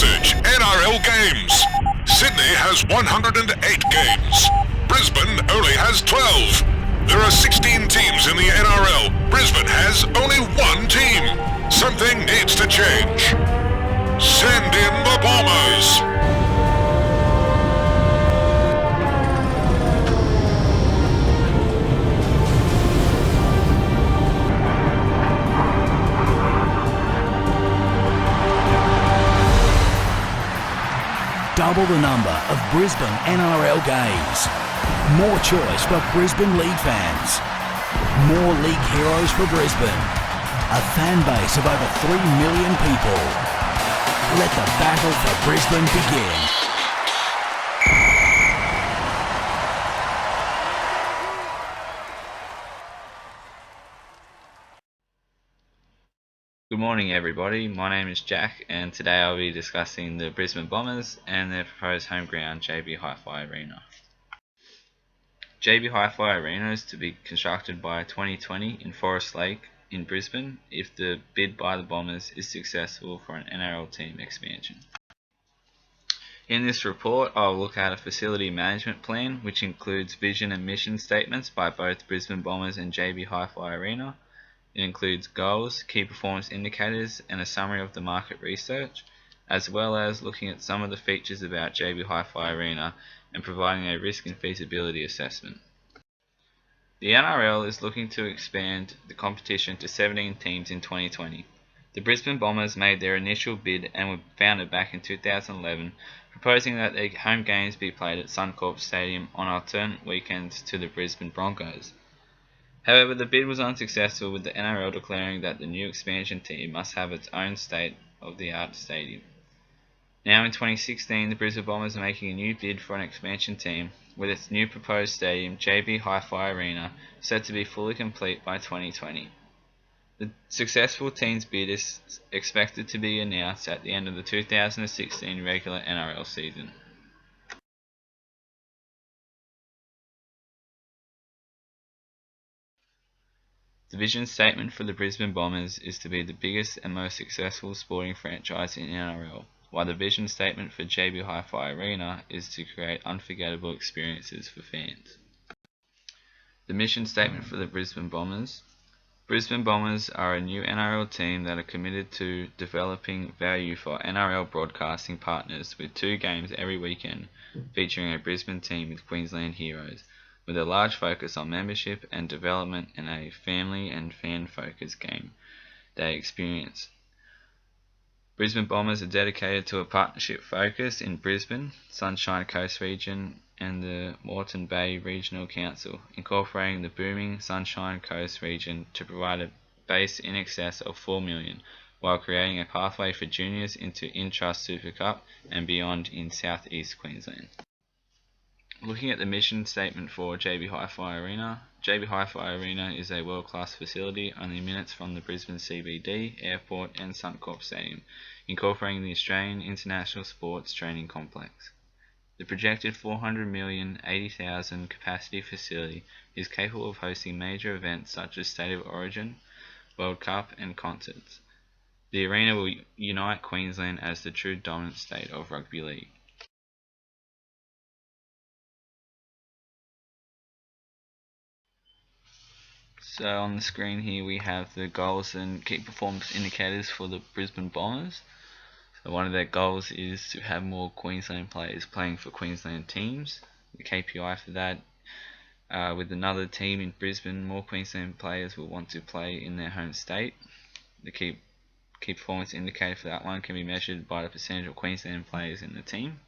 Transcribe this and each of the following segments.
Message NRL games. Sydney has 108 games. Brisbane only has 12. There are 16 teams in the NRL. Brisbane has only one team. Something needs to change. Send in the Bombers. Double the number of Brisbane NRL games. More choice for Brisbane League fans. More league heroes for Brisbane. A fan base of over 3 million people. Let the battle for Brisbane begin. Good morning everybody, my name is Jack and today I'll be discussing the Brisbane Bombers and their proposed home ground JB Hi-Fi Arena. JB Hi-Fi Arena is to be constructed by 2020 in Forest Lake in Brisbane if the bid by the Bombers is successful for an NRL team expansion. In this report I'll look at a facility management plan which includes vision and mission statements by both Brisbane Bombers and JB Hi-Fi Arena. It includes goals, key performance indicators and a summary of the market research, as well as looking at some of the features about JB Hi-Fi Arena and providing a risk and feasibility assessment. The NRL is looking to expand the competition to 17 teams in 2020. The Brisbane Bombers made their initial bid and were founded back in 2011, proposing that their home games be played at Suncorp Stadium on alternate weekends to the Brisbane Broncos. However, the bid was unsuccessful, with the NRL declaring that the new expansion team must have its own state-of-the-art stadium. Now in 2016, the Brisbane Bombers are making a new bid for an expansion team, with its new proposed stadium, JB Hi-Fi Arena, set to be fully complete by 2020. The successful team's bid is expected to be announced at the end of the 2016 regular NRL season. The vision statement for the Brisbane Bombers is to be the biggest and most successful sporting franchise in NRL, while the vision statement for JB Hi-Fi Arena is to create unforgettable experiences for fans. The mission statement for the Brisbane Bombers. Brisbane Bombers are a new NRL team that are committed to developing value for NRL broadcasting partners with 2 games every weekend featuring a Brisbane team with Queensland heroes, with a large focus on membership and development and a family and fan-focused game day experience. Brisbane Bombers are dedicated to a partnership focus in Brisbane, Sunshine Coast region and the Moreton Bay Regional Council, incorporating the booming Sunshine Coast region to provide a base in excess of 4 million, while creating a pathway for juniors into Intrust Super Cup and beyond in South East Queensland. Looking at the mission statement for JB Hi-Fi Arena. JB Hi-Fi Arena is a world-class facility only minutes from the Brisbane CBD, airport and Suncorp Stadium, incorporating the Australian International Sports Training Complex. The projected 400 million, 80,000 capacity facility is capable of hosting major events such as State of Origin, World Cup and concerts. The arena will unite Queensland as the true dominant state of rugby league. So on the screen here we have the goals and key performance indicators for the Brisbane Bombers. So one of their goals is to have more Queensland players playing for Queensland teams. The KPI for that, with another team in Brisbane, more Queensland players will want to play in their home state. The key performance indicator for that one can be measured by the percentage of Queensland players in the team.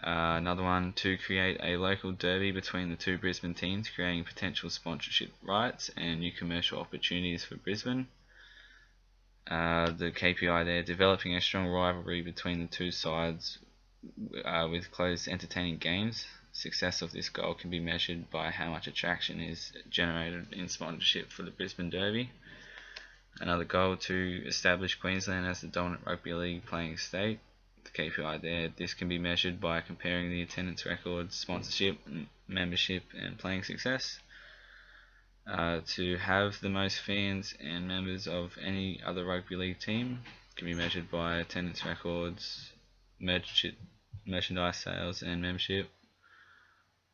Another one, to create a local derby between the 2 Brisbane teams, creating potential sponsorship rights and new commercial opportunities for Brisbane. The KPI there, developing a strong rivalry between the 2 sides with close entertaining games. Success of this goal can be measured by how much attraction is generated in sponsorship for the Brisbane Derby. Another goal, to establish Queensland as the dominant rugby league playing state. The KPI there, this can be measured by comparing the attendance records, sponsorship, membership and playing success. To have the most fans and members of any other rugby league team. can be measured by attendance records, merchandise sales and membership.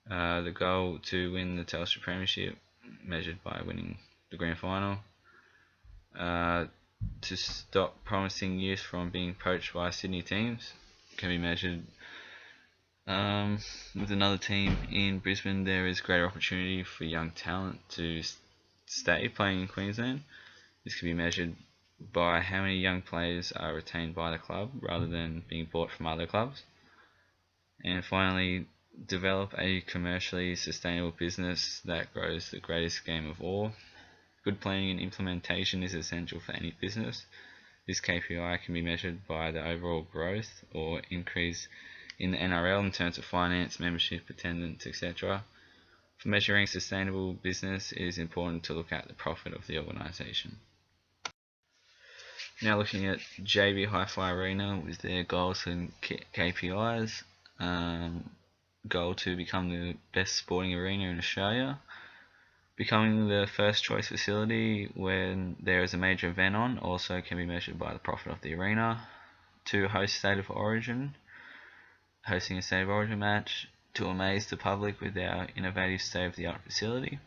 The goal to win the Telstra Premiership, measured by winning the grand final. To stop promising youth from being poached by Sydney teams, can be measured with another team in Brisbane. There is greater opportunity for young talent to stay playing in Queensland. This can be measured by how many young players are retained by the club rather than being bought from other clubs. And finally, develop a commercially sustainable business that grows the greatest game of all. Good planning and implementation is essential for any business. This KPI can be measured by the overall growth or increase in the NRL in terms of finance, membership, attendance, etc. For measuring sustainable business, it is important to look at the profit of the organisation. Now looking at JB Hi-Fi Arena with their goals and KPIs. Goal to become the best sporting arena in Australia. Becoming the first choice facility when there is a major event on also can be measured by the profit of the arena. To host State of Origin, hosting a State of Origin match. To amaze the public with our innovative state-of-the-art facility.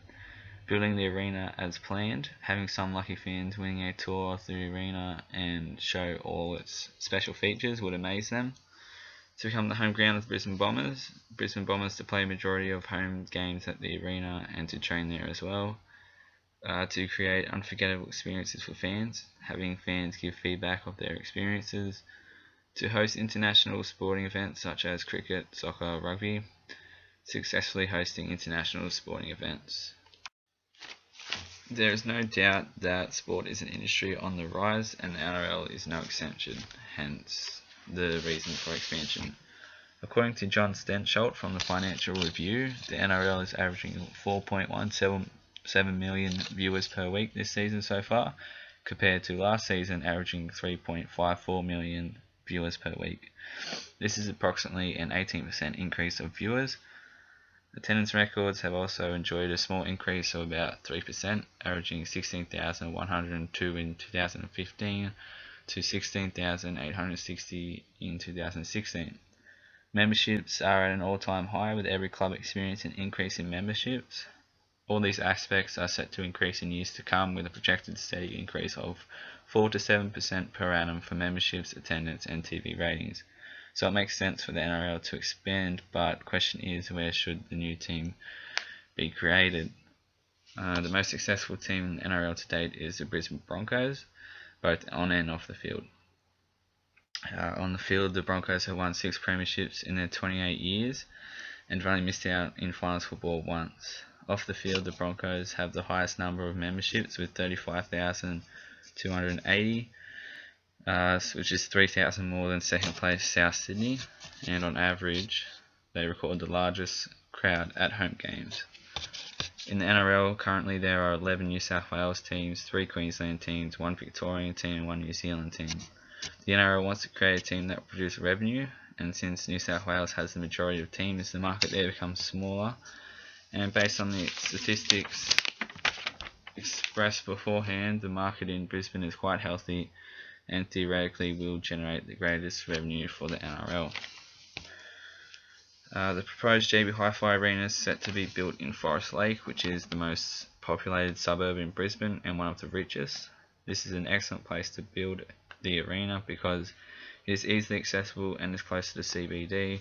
Building the arena as planned, having some lucky fans winning a tour of the arena and show all its special features would amaze them. To become the home ground of the Brisbane Bombers to play a majority of home games at the arena and to train there as well. To create unforgettable experiences for fans, having fans give feedback of their experiences. To host international sporting events such as cricket, soccer, rugby. Successfully hosting international sporting events. There is no doubt that sport is an industry on the rise and the NRL is no exception, hence the reason for expansion. According to John Stensholt from the Financial Review, the NRL is averaging 4.17 million viewers per week this season so far, compared to last season averaging 3.54 million viewers per week. This is approximately an 18% increase of viewers. Attendance records have also enjoyed a small increase of about 3%, averaging 16,102 in 2015 to 16,860 in 2016. Memberships are at an all-time high, with every club experiencing an increase in memberships. All these aspects are set to increase in years to come, with a projected steady increase of 4 to 7% per annum for memberships, attendance and TV ratings. So it makes sense for the NRL to expand, but the question is, where should the new team be created? The most successful team in the NRL to date is the Brisbane Broncos, both on and off the field. On the field, the Broncos have won 6 premierships in their 28 years and have only missed out in finals football once. Off the field, the Broncos have the highest number of memberships with 35,280, which is 3,000 more than second place South Sydney, and on average, they record the largest crowd at home games. In the NRL, currently there are 11 New South Wales teams, 3 Queensland teams, 1 Victorian team and 1 New Zealand team. The NRL wants to create a team that will produce revenue, and since New South Wales has the majority of teams, the market there becomes smaller, and based on the statistics expressed beforehand, the market in Brisbane is quite healthy and theoretically will generate the greatest revenue for the NRL. The proposed JB Hi-Fi Arena is set to be built in Forest Lake, which is the most populated suburb in Brisbane and one of the richest. This is an excellent place to build the arena because it is easily accessible and is close to the CBD.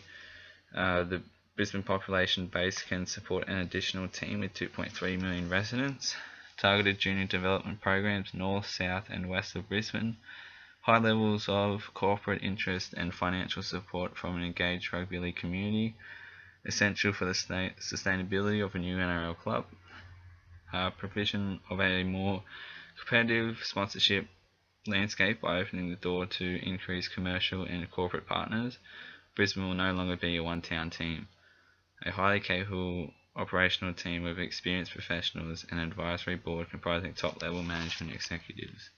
The Brisbane population base can support an additional team with 2.3 million residents. Targeted junior development programs north, south and west of Brisbane. High levels of corporate interest and financial support from an engaged rugby league community, essential for the sustainability of a new NRL club. Provision of a more competitive sponsorship landscape by opening the door to increased commercial and corporate partners. Brisbane will no longer be a one-town team. A highly capable operational team of experienced professionals and an advisory board comprising top-level management executives.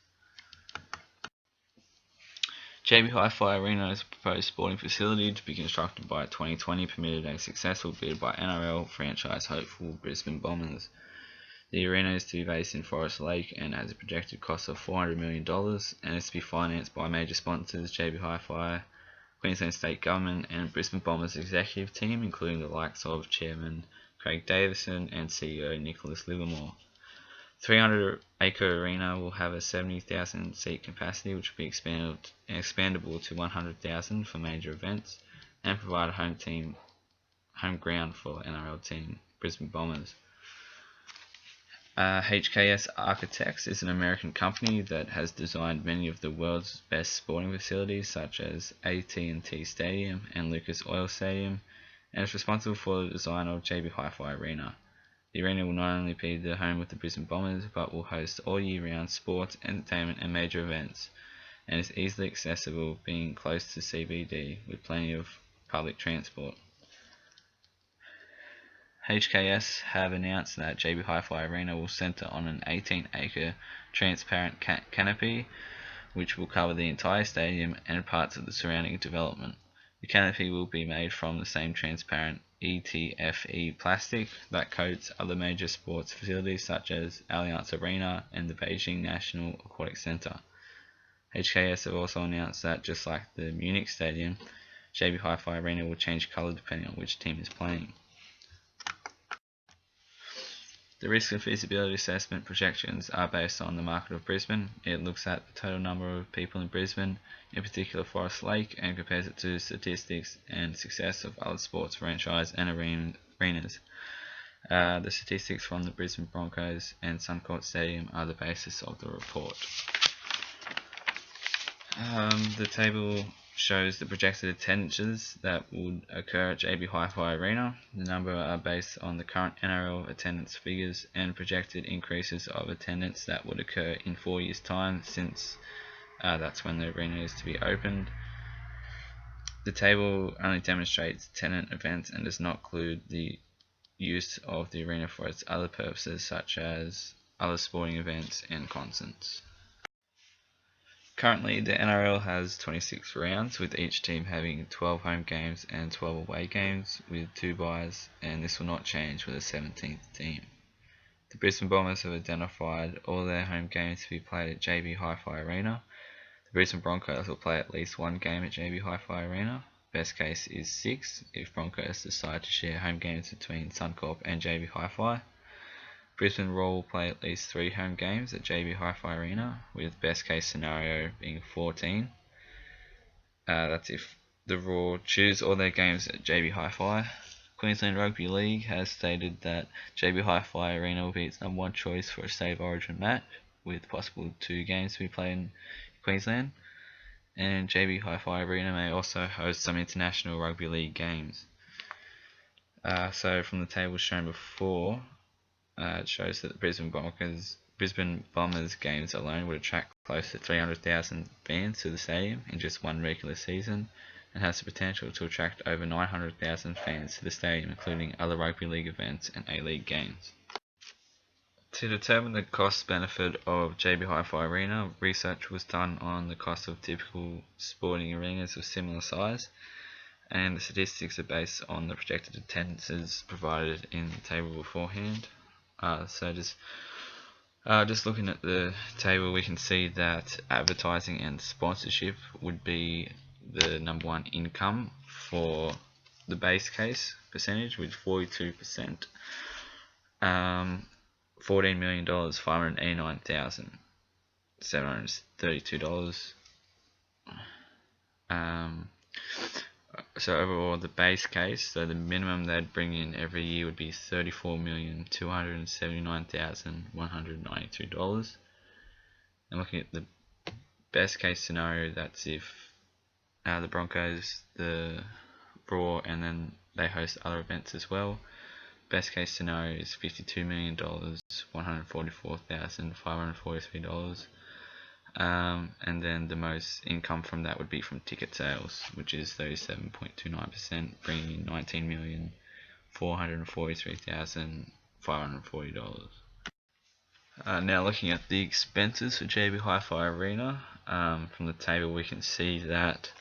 JB Hi-Fi Arena is a proposed sporting facility to be constructed by 2020, permitted a successful bid by NRL franchise hopeful Brisbane Bombers. The arena is to be based in Forest Lake and has a projected cost of $400 million and is to be financed by major sponsors JB Hi-Fi, Queensland State Government and Brisbane Bombers executive team, including the likes of Chairman Craig Davison and CEO Nicholas Livermore. 300-acre arena will have a 70,000 seat capacity, which will be expandable to 100,000 for major events, and provide a home ground for NRL team Brisbane Bombers. HKS Architects is an American company that has designed many of the world's best sporting facilities, such as AT&T Stadium and Lucas Oil Stadium, and is responsible for the design of JB Hi-Fi Arena. The arena will not only be the home of the Brisbane Bombers, but will host all year round sports, entertainment and major events, and is easily accessible, being close to CBD with plenty of public transport. HKS have announced that JB Hi-Fi Arena will centre on an 18-acre transparent canopy, which will cover the entire stadium and parts of the surrounding development. The canopy will be made from the same transparent ETFE plastic that coats other major sports facilities such as Allianz Arena and the Beijing National Aquatic Centre. HKS have also announced that, just like the Munich Stadium, JB Hi-Fi Arena will change colour depending on which team is playing. The risk and feasibility assessment projections are based on the market of Brisbane. It looks at the total number of people in Brisbane, in particular Forest Lake, and compares it to statistics and success of other sports franchise and arenas. The statistics from the Brisbane Broncos and Suncorp Stadium are the basis of the report. The table shows the projected attendances that would occur at JB Hi-Fi Arena. The number are based on the current NRL attendance figures and projected increases of attendance that would occur in 4 years' time, since that's when the arena is to be opened. The table only demonstrates tenant events and does not include the use of the arena for its other purposes, such as other sporting events and concerts. Currently, the NRL has 26 rounds, with each team having 12 home games and 12 away games, with 2 byes, and this will not change with a 17th team. The Brisbane Bombers have identified all their home games to be played at JB Hi-Fi Arena. The Brisbane Broncos will play at least 1 game at JB Hi-Fi Arena. Best case is 6 if Broncos decide to share home games between Suncorp and JB Hi-Fi. Brisbane Roar will play at least 3 home games at JB Hi-Fi Arena, with best case scenario being 14. That's if the Roar choose all their games at JB Hi-Fi. Queensland Rugby League has stated that JB Hi-Fi Arena will be its number 1 choice for a State of Origin match, with possible 2 games to be played in Queensland. And JB Hi-Fi Arena may also host some international rugby league games. So from the table shown before, it shows that the Brisbane Bombers games alone would attract close to 300,000 fans to the stadium in just one regular season, and has the potential to attract over 900,000 fans to the stadium, including other rugby league events and A-League games. To determine the cost-benefit of JB Hi-Fi Arena, research was done on the cost of typical sporting arenas of similar size, and the statistics are based on the projected attendances provided in the table beforehand. So just looking at the table, we can see that advertising and sponsorship would be the number 1 income for the base case percentage, with 42%, $14,589,732. So overall, the base case, so the minimum they'd bring in every year would be $34,279,192. And looking at the best case scenario, that's if the Broncos, the Roar, and then they host other events as well. Best case scenario is $52 million, $144,543. And then the most income from that would be from ticket sales, which is 37.29%, bringing in $19,443,540. Now looking at the expenses for JB Hi-Fi Arena, from the table we can see that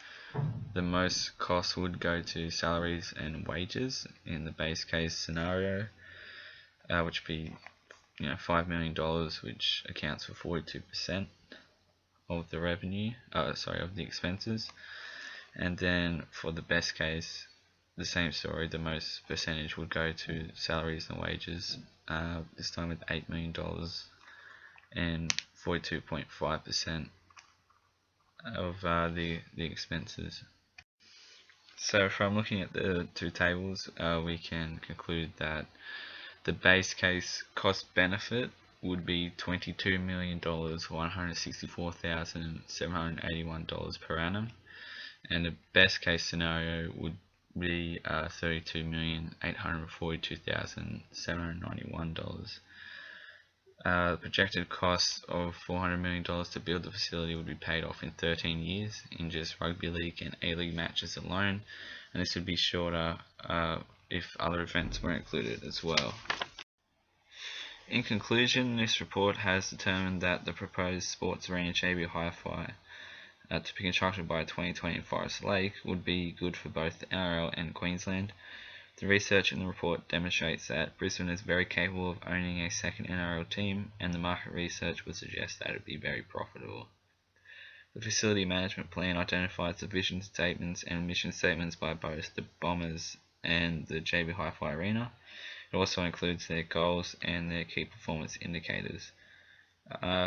the most cost would go to salaries and wages in the base case scenario, which would be $5 million, which accounts for 42% of the revenue, of the expenses. And then for the best case, the same story, the most percentage would go to salaries and wages, this time with $8 million and 42.5% of the expenses. So from looking at the two tables, we can conclude that the base case cost benefit would be $22,164,781 per annum, and the best case scenario would be $32,842,791. The projected cost of $400 million to build the facility would be paid off in 13 years in just rugby league and A-League matches alone, and this would be shorter if other events were included as well. In conclusion, this report has determined that the proposed sports arena JB Hi-Fi to be constructed by 2020 in Forest Lake would be good for both the NRL and Queensland. The research in the report demonstrates that Brisbane is very capable of owning a second NRL team, and the market research would suggest that it would be very profitable. The facility management plan identifies the vision statements and mission statements by both the Bombers and the JB Hi-Fi Arena. It also includes their goals and their key performance indicators.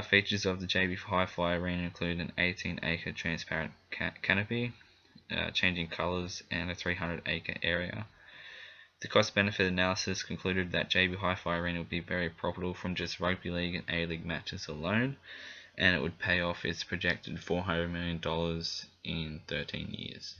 Features of the JB Hi-Fi Arena include an 18-acre transparent canopy, changing colours, and a 300-acre area. The cost-benefit analysis concluded that JB Hi-Fi Arena would be very profitable from just rugby league and A-League matches alone, and it would pay off its projected $400 million in 13 years.